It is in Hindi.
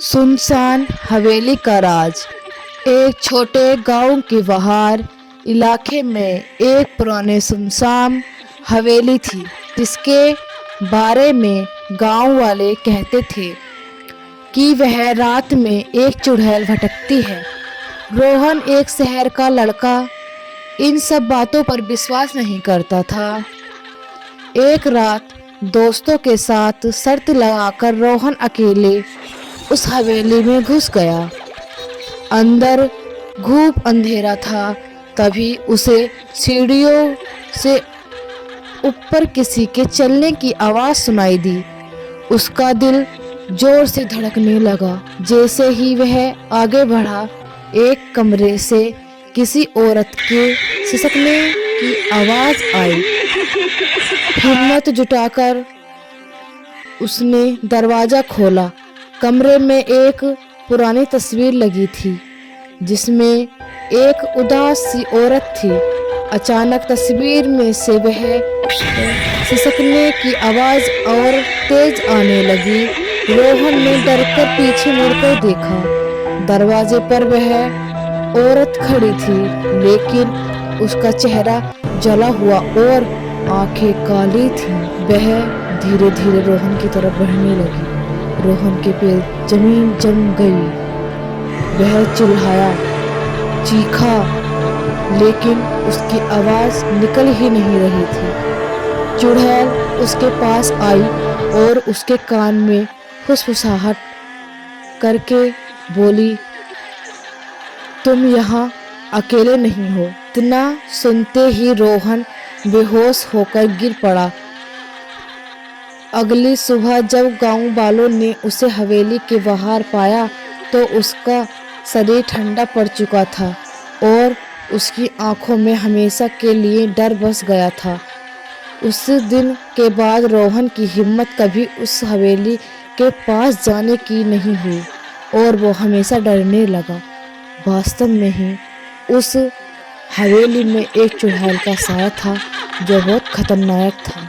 सुनसान हवेली का राज। एक छोटे गांव के बाहर इलाके में एक पुराने सुनसान हवेली थी, जिसके बारे में गांव वाले कहते थे कि वह रात में एक चुड़ैल भटकती है। रोहन एक शहर का लड़का इन सब बातों पर विश्वास नहीं करता था। एक रात दोस्तों के साथ शर्त लगाकर रोहन अकेले उस हवेली में घुस गया। अंदर खूब अंधेरा था। तभी उसे सीढ़ियों से ऊपर किसी के चलने की आवाज़ सुनाई दी। उसका दिल जोर से धड़कने लगा। जैसे ही वह आगे बढ़ा, एक कमरे से किसी औरत के सिसकने की आवाज़ आई। हिम्मत जुटाकर उसने दरवाज़ा खोला। कमरे में एक पुरानी तस्वीर लगी थी, जिसमें एक उदास सी औरत थी। अचानक तस्वीर में से वह सिसकने की आवाज़ और तेज आने लगी। रोहन ने डरकर पीछे मुड़कर देखा। दरवाजे पर वह औरत खड़ी थी, लेकिन उसका चेहरा जला हुआ और आंखें काली थीं। वह धीरे धीरे रोहन की तरफ बढ़ने लगी। रोहन के पैर जमीन जम गई। वह चिल्लाया, चीखा, लेकिन उसकी आवाज़ निकल ही नहीं रही थी। चुड़ैल उसके पास आई और उसके कान में फुसफुसाहट करके बोली, तुम यहाँ अकेले नहीं हो। इतना सुनते ही रोहन बेहोश होकर गिर पड़ा। अगली सुबह जब गांव वालों ने उसे हवेली के बाहर पाया तो उसका शरीर ठंडा पड़ चुका था और उसकी आंखों में हमेशा के लिए डर बस गया था। उस दिन के बाद रोहन की हिम्मत कभी उस हवेली के पास जाने की नहीं हुई और वो हमेशा डरने लगा। वास्तव में ही उस हवेली में एक चुड़ैल का साया था, जो बहुत खतरनाक था।